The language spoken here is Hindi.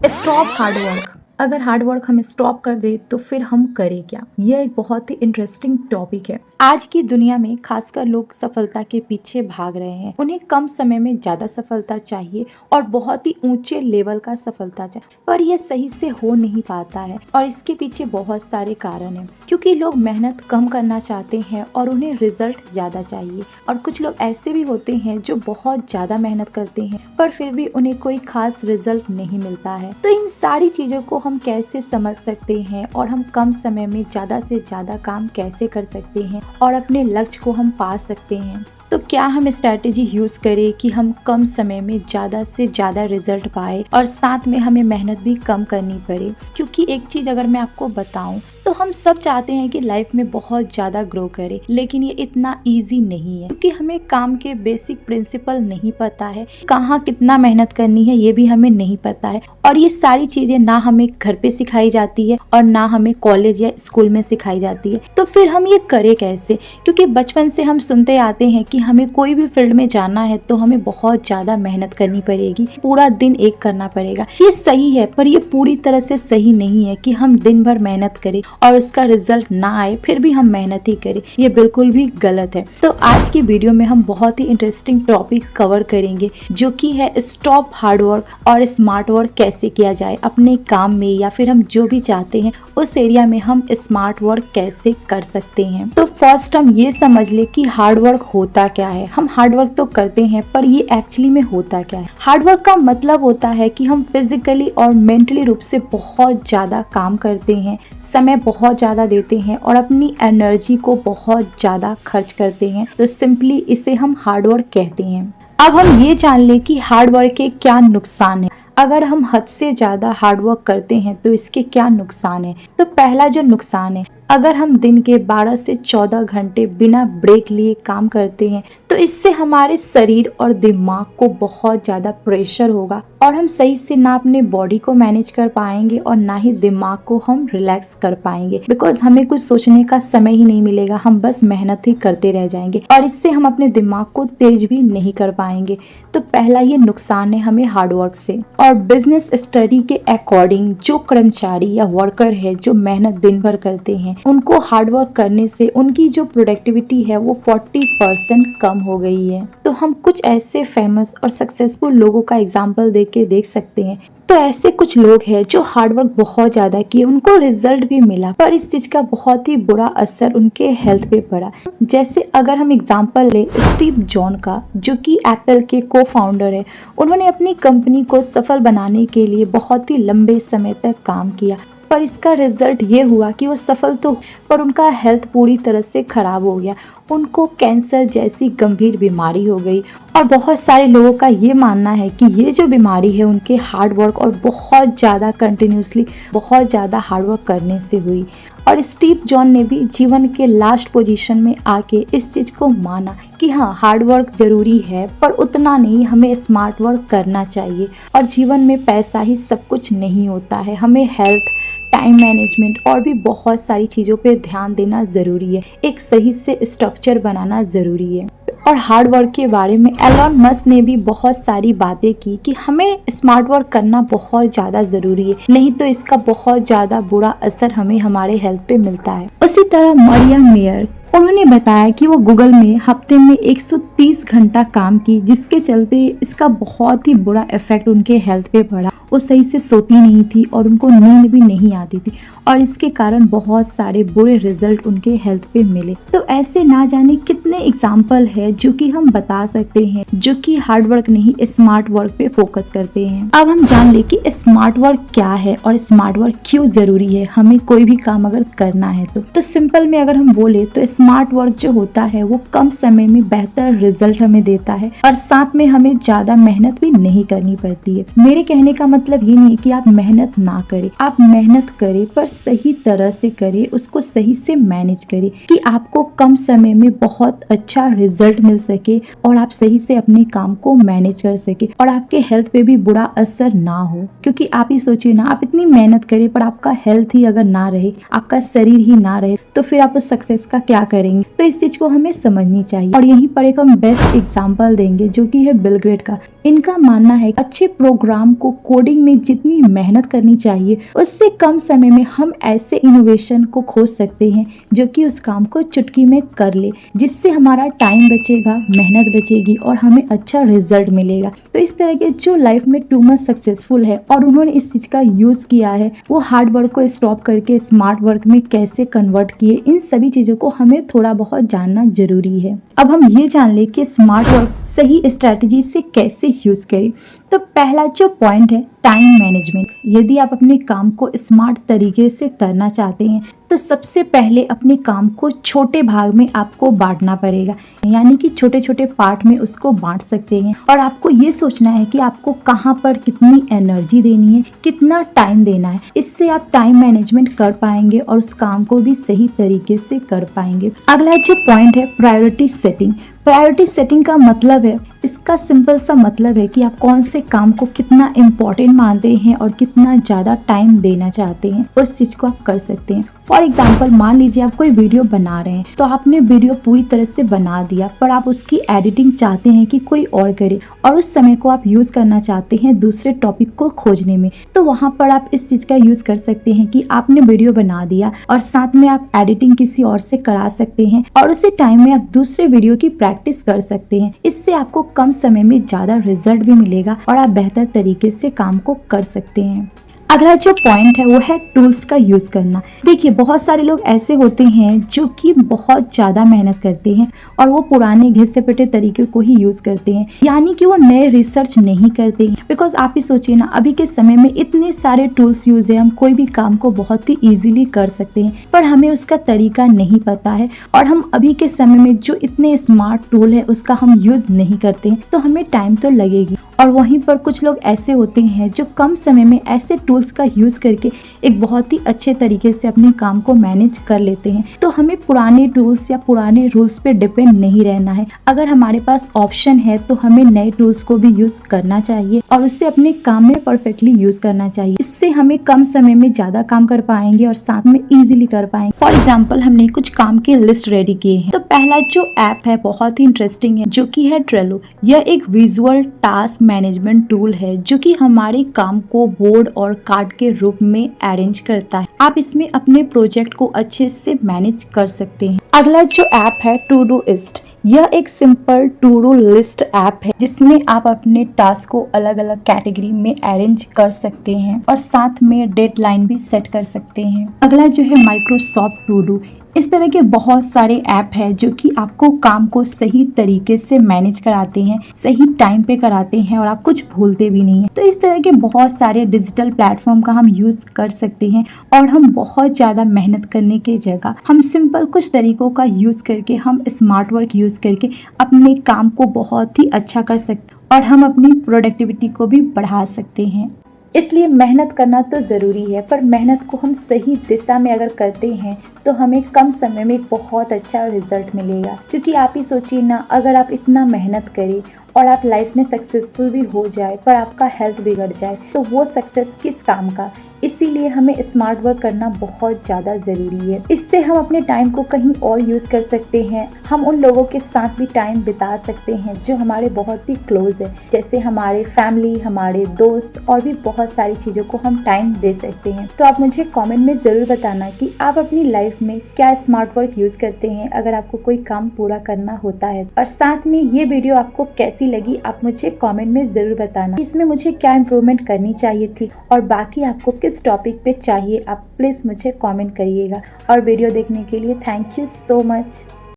Stop hard work. अगर हार्ड वर्क हमें स्टॉप कर दे तो फिर हम करें क्या? यह एक बहुत ही इंटरेस्टिंग टॉपिक है। आज की दुनिया में खासकर लोग सफलता के पीछे भाग रहे हैं। उन्हें कम समय में ज्यादा सफलता चाहिए और बहुत ही ऊंचे लेवल का सफलता चाहिए, पर यह सही से हो नहीं पाता है और इसके पीछे बहुत सारे कारण हैं। क्योंकि लोग मेहनत कम करना चाहते हैं और उन्हें रिजल्ट ज्यादा चाहिए, और कुछ लोग ऐसे भी होते हैं जो बहुत ज्यादा मेहनत करते हैं पर फिर भी उन्हें कोई खास रिजल्ट नहीं मिलता है। तो इन सारी चीजों को हम कैसे समझ सकते हैं और हम कम समय में ज्यादा से ज्यादा काम कैसे कर सकते हैं और अपने लक्ष्य को हम पा सकते हैं। तो क्या हम स्ट्रैटेजी यूज करें कि हम कम समय में ज्यादा से ज्यादा रिजल्ट पाए और साथ में हमें मेहनत भी कम करनी पड़े। क्योंकि एक चीज अगर मैं आपको बताऊं तो हम सब चाहते हैं कि लाइफ में बहुत ज्यादा ग्रो करें, लेकिन ये इतना इजी नहीं है क्योंकि हमें काम के बेसिक प्रिंसिपल नहीं पता है, कहाँ कितना मेहनत करनी है ये भी हमें नहीं पता है। और ये सारी चीजें ना हमें घर पे सिखाई जाती है और ना हमें कॉलेज या स्कूल में सिखाई जाती है। तो फिर हम ये करें कैसे? क्योंकि बचपन से हम सुनते आते हैं कि हमें कोई भी फील्ड में जाना है तो हमें बहुत ज्यादा मेहनत करनी पड़ेगी, पूरा दिन एक करना पड़ेगा। ये सही है, पर ये पूरी तरह से सही नहीं है कि हम दिन भर मेहनत करें और उसका रिजल्ट ना आए फिर भी हम मेहनत ही करें। ये बिल्कुल भी गलत है। तो आज की वीडियो में हम बहुत ही इंटरेस्टिंग टॉपिक कवर करेंगे जो कि है स्टॉप हार्ड वर्क और स्मार्ट वर्क कैसे किया जाए अपने काम में, या फिर हम जो भी चाहते हैं उस एरिया में हम स्मार्ट वर्क कैसे कर सकते हैं। तो फर्स्ट हम ये समझ ले कि हार्ड वर्क होता क्या है। हम हार्ड वर्क तो करते हैं पर ये एक्चुअली में होता क्या है। हार्ड वर्क का मतलब होता है कि हम फिजिकली और मेंटली रूप से बहुत ज्यादा काम करते हैं, समय बहुत ज्यादा देते हैं और अपनी एनर्जी को बहुत ज्यादा खर्च करते हैं। तो सिंपली इसे हम हार्ड वर्क कहते हैं। अब हम ये जान ले कि हार्ड वर्क के क्या नुकसान है। अगर हम हद से ज्यादा हार्ड वर्क करते हैं तो इसके क्या नुकसान है। तो पहला जो नुकसान है, अगर हम दिन के 12 से 14 घंटे बिना ब्रेक लिए काम करते हैं तो इससे हमारे शरीर और दिमाग को बहुत ज्यादा प्रेशर होगा और हम सही से ना अपने बॉडी को मैनेज कर पाएंगे और ना ही दिमाग को हम रिलैक्स कर पाएंगे, बिकॉज हमें कुछ सोचने का समय ही नहीं मिलेगा। हम बस मेहनत ही करते रह जाएंगे और इससे हम अपने दिमाग को तेज भी नहीं कर पाएंगे। तो पहला ये नुकसान है हमें हार्ड वर्क से। और बिजनेस स्टडी के अकॉर्डिंग जो कर्मचारी या वर्कर है जो मेहनत दिन भर करते हैं उनको हार्ड वर्क करने से उनकी जो प्रोडक्टिविटी है वो 40% कम हो गई है। तो हम कुछ ऐसे फेमस और सक्सेसफुल लोगों का एग्जाम्पल देख सकते हैं। तो ऐसे कुछ लोग हैं जो हार्ड वर्क बहुत ज्यादा किए, उनको रिजल्ट भी मिला, पर इस चीज का बहुत ही बुरा असर उनके हेल्थ पे पड़ा। जैसे अगर हम एग्जांपल ले स्टीव जॉन का, जो कि एप्पल के को फाउंडर है। उन्होंने अपनी कंपनी को सफल बनाने के लिए बहुत ही लंबे समय तक काम किया, पर इसका रिजल्ट ये हुआ कि वो सफल तो, पर उनका हेल्थ पूरी तरह से खराब हो गया। उनको कैंसर जैसी गंभीर बीमारी हो गई। और बहुत सारे लोगों का ये मानना है कि ये जो बीमारी है उनके हार्ड वर्क और बहुत ज़्यादा कंटिन्यूसली बहुत ज़्यादा हार्ड वर्क करने से हुई। और स्टीव जॉन ने भी जीवन के लास्ट पोजीशन में आके इस चीज़ को माना कि हाँ, हार्ड वर्क जरूरी है पर उतना नहीं, हमें स्मार्ट वर्क करना चाहिए। और जीवन में पैसा ही सब कुछ नहीं होता है, हमें हेल्थ, टाइम मैनेजमेंट और भी बहुत सारी चीज़ों पे ध्यान देना ज़रूरी है। एक सही से स्ट्रक्चर बनाना ज़रूरी है। और हार्ड वर्क के बारे में एलन मस्क ने भी बहुत सारी बातें की कि हमें स्मार्ट वर्क करना बहुत ज़्यादा ज़रूरी है, नहीं तो इसका बहुत ज़्यादा बुरा असर हमें हमारे हेल्थ पे मिलता है। उसी तरह मरिया मेयर, उन्होंने बताया कि वो गूगल में हफ्ते में 130 घंटा काम की, जिसके चलते इसका बहुत ही बुरा इफेक्ट उनके हेल्थ पे पड़ा। वो सही से सोती नहीं थी और उनको नींद भी नहीं आती थी और इसके कारण बहुत सारे बुरे रिजल्ट उनके हेल्थ पे मिले। तो ऐसे ना जाने कितने एग्जाम्पल है जो कि हम बता सकते हैं जो कि हार्ड वर्क नहीं स्मार्ट वर्क पे फोकस करते हैं। अब हम जान ले कि स्मार्ट वर्क क्या है और स्मार्ट वर्क क्यों जरूरी है हमें कोई भी काम अगर करना है तो सिंपल में अगर हम बोले तो स्मार्ट वर्क जो होता है वो कम समय में बेहतर रिजल्ट हमें देता है और साथ में हमें ज्यादा मेहनत भी नहीं करनी पड़ती है। मेरे कहने का मतलब ये नहीं है कि आप मेहनत ना करें, आप मेहनत करें पर सही तरह से करें, उसको सही से मैनेज करें कि आपको कम समय में बहुत अच्छा रिजल्ट मिल सके और आप सही से अपने काम को मैनेज कर सके और आपके हेल्थ पे भी बुरा असर ना हो। क्योंकि आप ही सोचिए ना, आप इतनी मेहनत करें पर आपका हेल्थ ही अगर ना रहे, आपका शरीर ही ना रहे, तो फिर आप उस सक्सेस का क्या करेंगे। तो इस चीज को हमें समझनी चाहिए। और यहीं पर एक हम बेस्ट एग्जाम्पल देंगे जो कि है बिल गेट्स का। इनका मानना है अच्छे प्रोग्राम को कोडिंग कोडिंग में जितनी मेहनत करनी चाहिए उससे कम समय में हम ऐसे इनोवेशन को खोज सकते हैं जो कि उस काम को चुटकी में कर ले, जिससे हमारा टाइम बचेगा, मेहनत बचेगी और हमें अच्छा रिजल्ट मिलेगा। तो इस तरह के जो लाइफ में टू मच सक्सेसफुल है और उन्होंने इस चीज का यूज किया है, वो हार्ड वर्क को स्टॉप करके स्मार्ट वर्क में कैसे कन्वर्ट किए, इन सभी चीजों को हमें थोड़ा बहुत जानना जरूरी है। अब हम ये जान ले कि स्मार्ट वर्क सही स्ट्रैटेजी से कैसे यूज करें। तो पहला जो पॉइंट है टाइम मैनेजमेंट। यदि आप अपने काम को स्मार्ट तरीके से करना चाहते हैं तो सबसे पहले अपने काम को छोटे भाग में आपको बांटना पड़ेगा, यानी कि छोटे छोटे पार्ट में उसको बांट सकते हैं। और आपको ये सोचना है कि आपको कहाँ पर कितनी एनर्जी देनी है, कितना टाइम देना है। इससे आप टाइम मैनेजमेंट कर पाएंगे और उस काम को भी सही तरीके से कर पाएंगे। अगला जो पॉइंट है प्रायोरिटी सेटिंग। प्रायोरिटी सेटिंग का मतलब है, इसका सिंपल सा मतलब है कि आप कौन से काम को कितना इम्पोर्टेंट मानते हैं और कितना ज़्यादा टाइम देना चाहते हैं, उस चीज़ को आप कर सकते हैं। फॉर एग्जाम्पल मान लीजिए आप कोई वीडियो बना रहे हैं, तो आपने वीडियो पूरी तरह से बना दिया पर आप उसकी एडिटिंग चाहते हैं कि कोई और करे और उस समय को आप यूज़ करना चाहते हैं दूसरे टॉपिक को खोजने में, तो वहाँ पर आप इस चीज़ का यूज़ कर सकते हैं कि आपने वीडियो बना दिया और साथ में आप एडिटिंग किसी और से करा सकते हैं और उसी टाइम में आप दूसरे वीडियो की प्रैक्टिस कर सकते हैं। इससे आपको कम समय में ज़्यादा रिजल्ट भी मिलेगा और आप बेहतर तरीके से काम को कर सकते हैं। अगला जो पॉइंट है वो है टूल्स का यूज़ करना। देखिए बहुत सारे लोग ऐसे होते हैं जो कि बहुत ज़्यादा मेहनत करते हैं और वो पुराने घिसे पिटे तरीके को ही यूज़ करते हैं, यानी कि वो नए रिसर्च नहीं करते हैं। बिकॉज आप ही सोचिए ना, अभी के समय में इतने सारे टूल्स यूज़ है, हम कोई भी काम को बहुत ही ईजिली कर सकते हैं, पर हमें उसका तरीका नहीं पता है और हम अभी के समय में जो इतने स्मार्ट टूल है उसका हम यूज़ नहीं करते हैं, तो हमें टाइम तो लगेगी। और वहीं पर कुछ लोग ऐसे होते हैं जो कम समय में ऐसे टूल्स का यूज़ करके एक बहुत ही अच्छे तरीके से अपने काम को मैनेज कर लेते हैं। तो हमें पुराने टूल्स या पुराने रूल्स पे डिपेंड नहीं रहना है। अगर हमारे पास ऑप्शन है तो हमें नए टूल्स को भी यूज़ करना चाहिए और उससे अपने काम में परफेक्टली यूज़ करना चाहिए। इससे हमें कम समय में ज़्यादा काम कर पाएंगे और साथ में ईजिली कर पाएंगे। फॉर एग्जाम्पल हमने कुछ काम की लिस्ट रेडी किए हैं, तो पहला जो ऐप है बहुत ही इंटरेस्टिंग है जो कि है ट्रेलो। यह एक विजुअल टास्क मैनेजमेंट टूल है जो कि हमारे काम को बोर्ड और कार्ड के रूप में अरेंज करता है। आप इसमें अपने प्रोजेक्ट को अच्छे से मैनेज कर सकते हैं। अगला जो ऐप है टूडूइस्ट। यह एक simple to do list app है जिसमें आप अपने टास्क को अलग अलग कैटेगरी में अरेंज कर सकते हैं और साथ में डेडलाइन भी सेट कर सकते हैं। अगला जो है माइक्रोसॉफ्ट टू डू। इस तरह के बहुत सारे ऐप है जो कि आपको काम को सही तरीके से मैनेज कराते हैं, सही टाइम पे कराते हैं और आप कुछ भूलते भी नहीं है। तो इस तरह के बहुत सारे डिजिटल प्लेटफॉर्म का हम यूज कर सकते हैं और हम बहुत ज़्यादा मेहनत करने की जगह हम सिंपल कुछ तरीकों का यूज करके, हम स्मार्ट वर्क यूज करके अपने काम को बहुत ही अच्छा कर सकते हैं और हम अपनी प्रोडक्टिविटी को भी बढ़ा सकते हैं। इसलिए मेहनत करना तो ज़रूरी है, पर मेहनत को हम सही दिशा में अगर करते हैं तो हमें कम समय में एक बहुत अच्छा रिजल्ट मिलेगा। क्योंकि आप ही सोचिए ना, अगर आप इतना मेहनत करें और आप लाइफ में सक्सेसफुल भी हो जाए पर आपका हेल्थ बिगड़ जाए तो वो सक्सेस किस काम का। इसीलिए हमें स्मार्ट वर्क करना बहुत ज़्यादा ज़रूरी है। इससे हम अपने टाइम को कहीं और यूज़ कर सकते हैं। हम उन लोगों के साथ भी टाइम बिता सकते हैं जो हमारे बहुत ही क्लोज है, जैसे हमारे फैमिली, हमारे दोस्त और भी बहुत सारी चीज़ों को हम टाइम दे सकते हैं। तो आप मुझे कमेंट में ज़रूर बताना कि आप अपनी लाइफ में क्या स्मार्ट वर्क यूज़ करते हैं अगर आपको कोई काम पूरा करना होता है। और साथ में ये वीडियो आपको कैसी लगी आप मुझे कमेंट में ज़रूर बताना। इसमें मुझे क्या इम्प्रूवमेंट करनी चाहिए थी और बाकी आपको किस टॉपिक पे चाहिए, आप प्लीज़ मुझे कमेंट करिएगा। और वीडियो देखने के लिए थैंक यू सो मच।